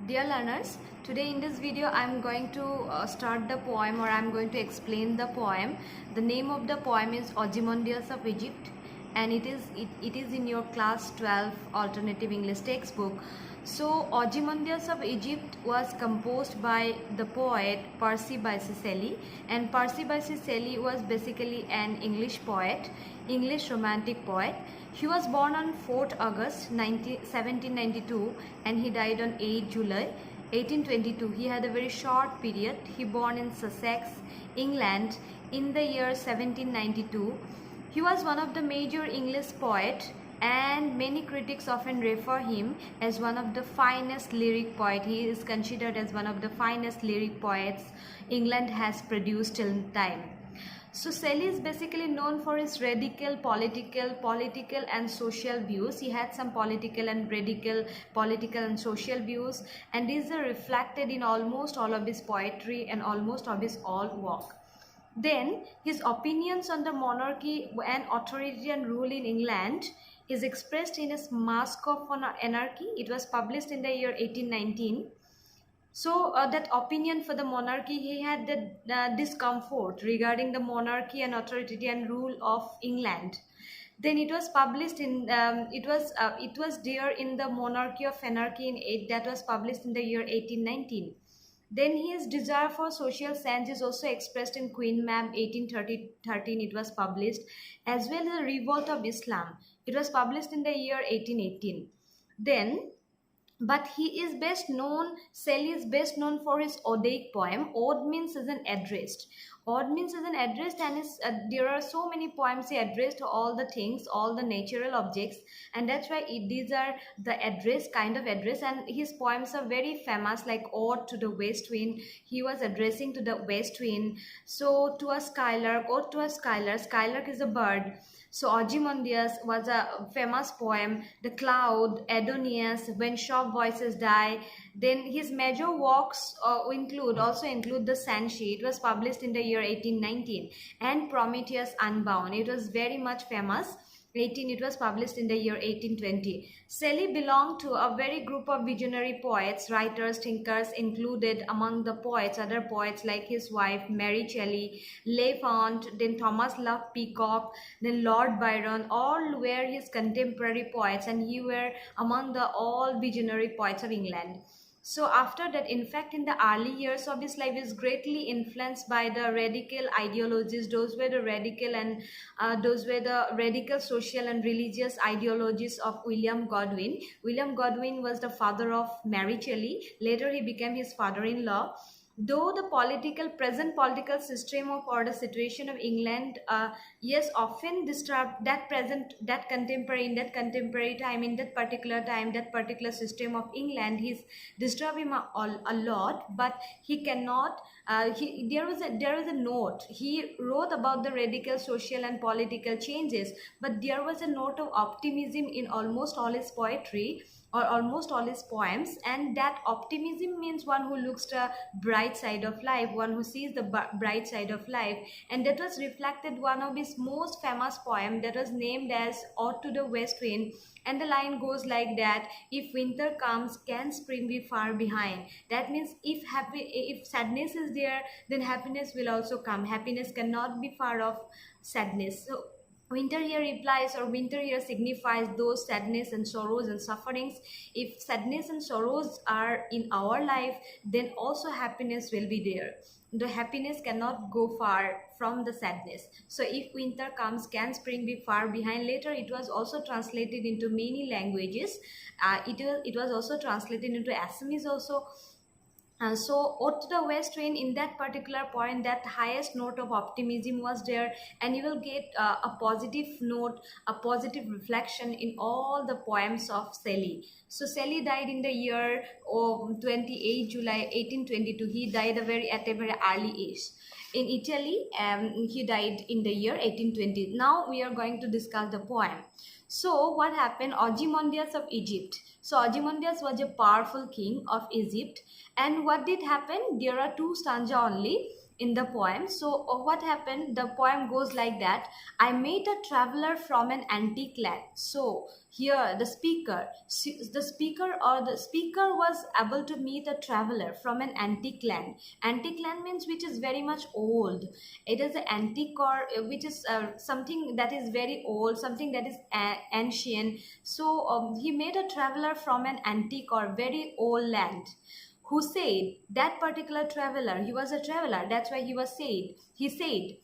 Dear learners, today in this video I am going to start the poem, or I am going to explain the poem. The name of the poem is Ozymandias of Egypt, and it is in your class 12 alternative English textbook. So Ozymandias of Egypt was composed by the poet Percy Bysshe Shelley, and Percy Bysshe Shelley was basically an English poet, English romantic poet. He was born on 4th August 1792 and he died on 8 July 1822. He had a very short period. He born in Sussex, England in the year 1792. He was one of the major English poet, and many critics often refer him as one of the finest lyric poet. He is considered as one of the finest lyric poets England has produced till time. So Shelley is basically known for his radical political and social views. He had some political and social views, and these are reflected in almost all of his poetry and almost of his all work. Then his opinions on the monarchy and authoritarian rule in England is expressed in his Mask of Anarchy. It was published in the year 1819. So that opinion for the monarchy, he had the discomfort regarding the monarchy and authoritarian rule of England. Then it was published in it was there in the Monarchy of Anarchy that was published in the year 1819. Then his desire for social change is also expressed in Queen Mab 1813. It was published, as well as the Revolt of Islam. It was published in the year 1818. Then but Shelley is best known for his Odaic poem. Ode means is an address. Ode means is an address, and there are so many poems he addressed to all the things, all the natural objects, and that's why these are the address, kind of address, and his poems are very famous, like Ode to the West Wind. He was addressing to the West Wind. So to a skylark, Ode to a skylark. Skylark is a bird. So Ozymandias was a famous poem, The Cloud, Adonais, When Shop Voices Die. Then his major works include The Sanshi. It was published in the year 1819, and Prometheus Unbound. It was very much famous. It was published in the year 1820. Shelley belonged to a very group of visionary poets, writers, thinkers. Included among the poets other poets like his wife Mary Shelley, Leigh Hunt, then Thomas Love Peacock, then Lord Byron. All were his contemporary poets, and he were among the all visionary poets of England. So after that, in fact, in the early years of his life, is greatly influenced by the radical ideologies. Those were the radical social and religious ideologies of William Godwin. William Godwin was the father of Mary Shelley. Later, he became his father-in-law. Though the present political system or the situation of England, yes, often disturbed that contemporary time, in that particular system of England, he's disturbed him a lot. But he cannot. There was a note he wrote about the radical social and political changes, but there was a note of optimism in almost all his poetry, or almost all his poems, and that optimism means one who looks the bright side of life, one who sees the bright side of life, and that was reflected one of his most famous poem that was named as Ode to the West Wind, and the line goes like that: if winter comes, can spring be far behind? That means if sadness is there, then happiness will also come. Happiness cannot be far off sadness. So winter here implies, or winter here signifies, those sadness and sorrows and sufferings. If sadness and sorrows are in our life, then also happiness will be there. The happiness cannot go far from the sadness. So if winter comes, can spring be far behind? Later it was also translated into many languages. It was also translated into Assamese also. So Ode to the West Wind, in that particular point, that highest note of optimism was there, and you will get a positive note, a positive reflection in all the poems of Shelley. So Shelley died in the year of 28 July 1822. He died at a very early age. In Italy, he died in the year 1820. Now we are going to discuss the poem. So what happened? Ozymandias of Egypt. So Ozymandias was a powerful king of Egypt, and what did happen? There are two stanza only. in the poem. So what happened, the poem goes like that: I met a traveler from an antique land. So here the speaker was able to meet a traveler from an antique land. Antique land means which is very much old. It is an antique, or which is something that is very old, something that is ancient. So he met a traveler from an antique or very old land, who said, that particular traveler, he was a traveler, that's why he said,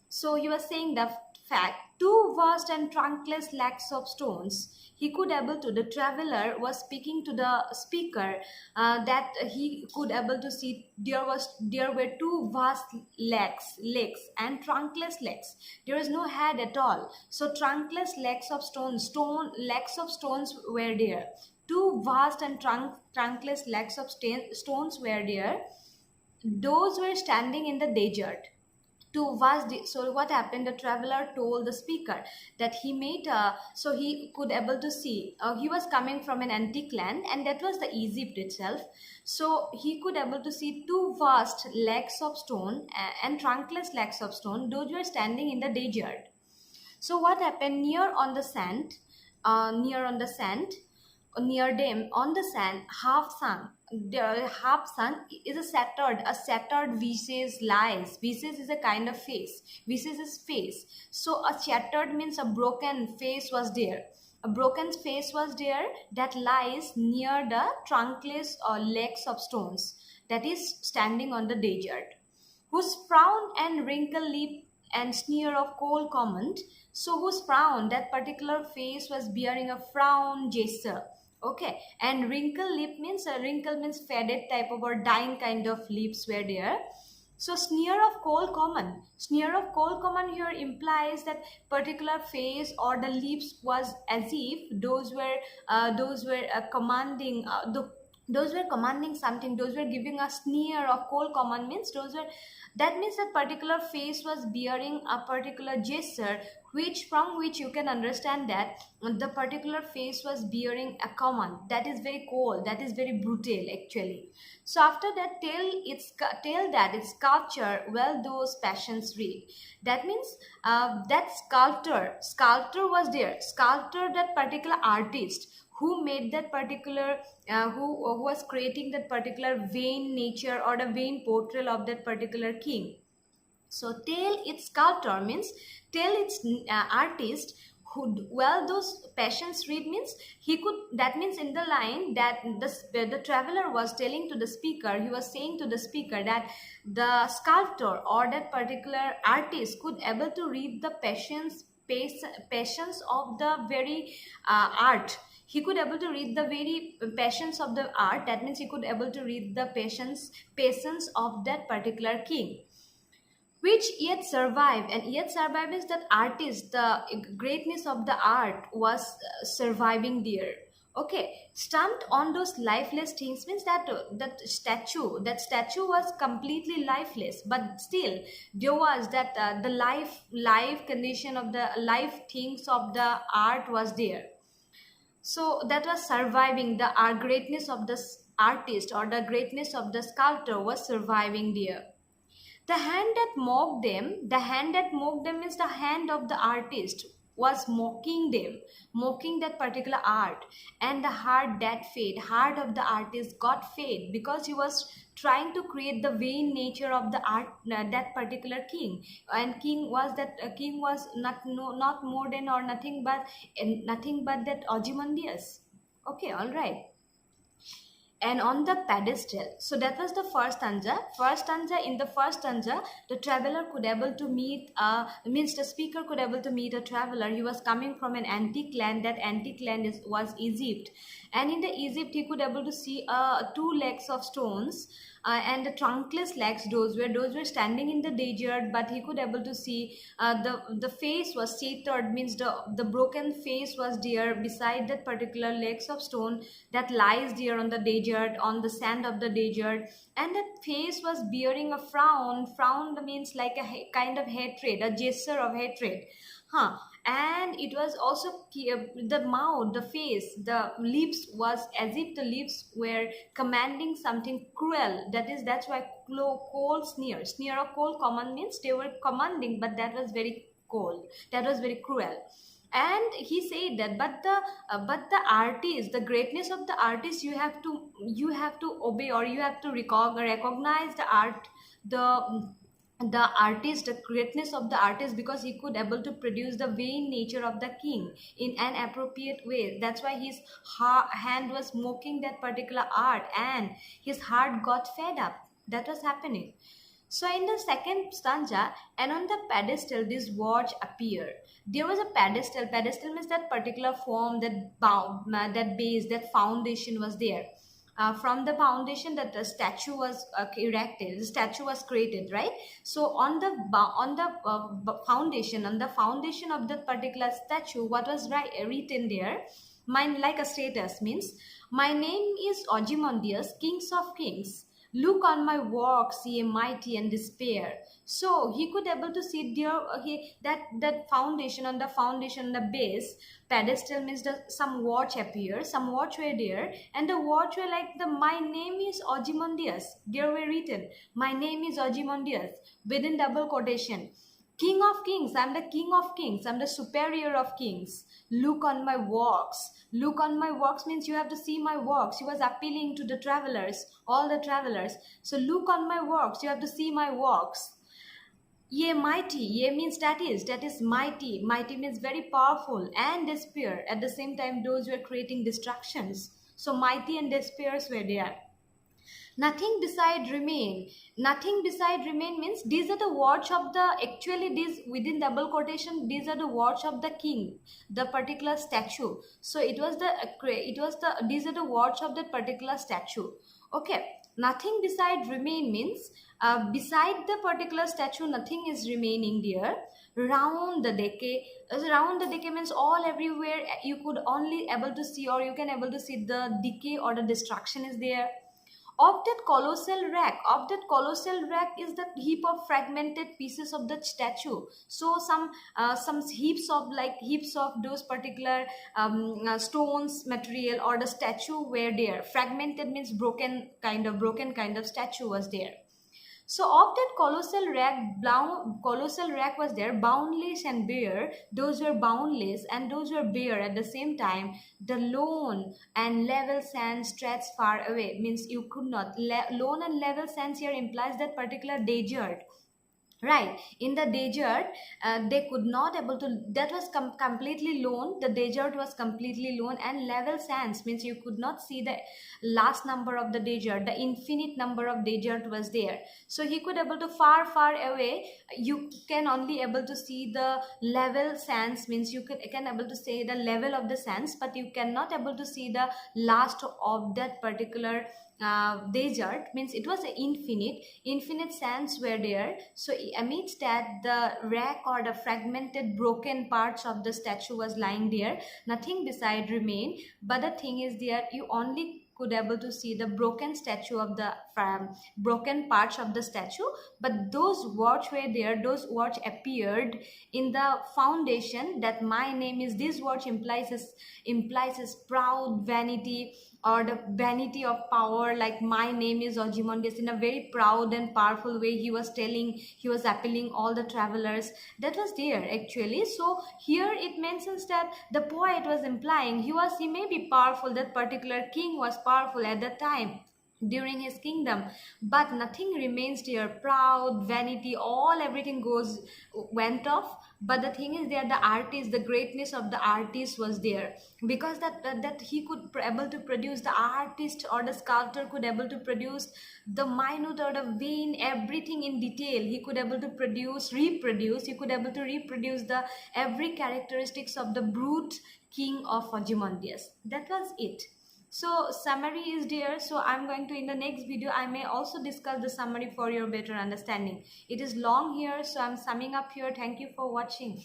so he was saying the fact, two vast and trunkless lacks of stones. He could able to, the traveler was speaking to the speaker, that he could able to see there were two vast legs and trunkless legs. There is no head at all. So trunkless legs of legs of stones were there. Two vast and trunkless legs of stones were there. Those were standing in the desert. So what happened, the traveler told the speaker that he made so he could able to see, he was coming from an antique land, and that was the Egypt itself. So he could able to see two vast legs of stone and trunkless legs of stone. Those were standing in the desert. So what happened, near on the sand, near them on the sand, half sunk. The half sunk is a shattered Vishes lies. Vishes is a kind of face. Vishes is face. So a shattered means a broken face was there. A broken face was there that lies near the trunkless or legs of stones that is standing on the desert, whose frown and wrinkled lip and sneer of cold comment. So whose frown, that particular face was bearing a frown gesture. Okay, and wrinkle lip means, a wrinkle means faded type of or dying kind of lips were there. So sneer of cold common here implies that particular face or the lips was as if those were commanding something. Those were giving a sneer of cold command means that means that particular face was bearing a particular gesture, from which you can understand that the particular face was bearing a command that is very cold, that is very brutal actually. So after that, tell that its sculpture well those passions read. That means that sculptor was there. Sculptor, that particular artist who made that particular who was creating that particular vain nature or the vain portrayal of that particular king. So tell its sculptor means tell its artist who well those passions read means he could, that means in the line that the traveler was telling to the speaker, he was saying to the speaker that the sculptor or that particular artist could able to read the passions of the very art. He could able to read the very passions of the art. That means he could able to read the patience of that particular king, which yet survived. And yet survive is that artist, the greatness of the art was surviving there. Okay, stamped on those lifeless things means that that statue was completely lifeless, but still there was that the life condition of the life things of the art was there. So that was surviving, the greatness of the artist or the greatness of the sculptor was surviving there. The hand that mocked them means the hand of the artist was mocking them, mocking that particular art. And the heart of the artist got fade because he was trying to create the vain nature of the art, that particular king. And king was not more than or nothing but that Ozymandias. Okay, all right. And on the pedestal, so that was the first stanza. In the first stanza, the traveler could able to meet means the speaker could able to meet a traveler. He was coming from an antique land. That antique land was Egypt, and in the Egypt he could able to see two legs of stones, and the trunkless legs. Those were standing in the desert, but he could able to see the face was shattered means the broken face was there beside that particular legs of stone that lies there on the desert, on the sand of the desert. And that face was bearing a frown. Frown means like a kind of hatred, a gesture of hatred. Huh. And it was also the mouth, the face, the lips was as if the lips were commanding something cruel. That's why cold sneer. Sneer or cold command means they were commanding, but that was very cold. That was very cruel. And he said that, but the artist, the greatness of the artist, you have to obey, or you have to recognize the art, the artist, the greatness of the artist, because he could able to produce the vain nature of the king in an appropriate way. That's why his hand was mocking that particular art, and his heart got fed up. That was happening. So in the second stanza, and on the pedestal this watch appeared. There was a pedestal. Pedestal means that particular form, that that base, that foundation was there. From the foundation that the statue was erected, the statue was created, right? So on the foundation, on the foundation of that particular statue, what was written there? Mine, like a status, means my name is Ozymandias, kings of kings. Look on my works, ye mighty, and despair. So he could able to see there, that foundation, on the foundation, the base pedestal means some watch appears, some watch were there, and the watch were like, the my name is Ozymandias. There were written, my name is Ozymandias, within double quotation. King of kings, I'm the king of kings, I'm the superior of kings. Look on my works. Look on my works means you have to see my works. He was appealing to the travelers, all the travelers. So look on my works, you have to see my works. Ye mighty, ye means that is mighty. Mighty means very powerful, and despair. At the same time, those were creating distractions. So mighty and despairs were there. Nothing beside remain. Nothing beside remain means these are the words of the, actually these within double quotation, these are the words of the king, the particular statue. So these are the words of that particular statue. Okay. Nothing beside remain means beside the particular statue nothing is remaining there. Round the decay, around the decay means all everywhere you could only able to see, or you can able to see the decay or the destruction is there. Of that colossal rack is the heap of fragmented pieces of the statue. So some heaps of those particular stones material or the statue were there. Fragmented means broken kind of statue was there. So of that colossal rack was there, boundless and bare. Those were boundless and those were bare at the same time. The lone and level sand stretched far away, means you could not. Lone and level sands here implies that particular desert. Right, in the desert, they could not able to. That was completely lone. The desert was completely lone, and level sands means you could not see the last number of the desert. The infinite number of desert was there. So he could able to far away. You can only able to see the level sands, means you can able to say the level of the sands, but you cannot able to see the last of that particular desert, means it was infinite sands were there. So amidst that, the wreck or the fragmented broken parts of the statue was lying there. Nothing beside remain, but the thing is there, you only could able to see the broken statue of the broken parts of the statue, but those words were there. Those words appeared in the foundation, that my name is, this word implies proud vanity, or the vanity of power, like my name is Ozymandias. In a very proud and powerful way he was appealing all the travelers. That was there actually. So here it mentions that the poet was implying he may be powerful, that particular king was powerful at that time during his kingdom, but nothing remains there. Proud, vanity, everything went off. But the thing is there, the artist, the greatness of the artist was there, because that he could able to produce, the artist or the sculptor could able to produce the minute or the vein, everything in detail. He could able to reproduce he could able to reproduce the every characteristics of the brute king of Ozymandias. That was it. So summary is there. So I'm going to, in the next video I may also discuss the summary for your better understanding. It is long here, so I'm summing up here. Thank you for watching.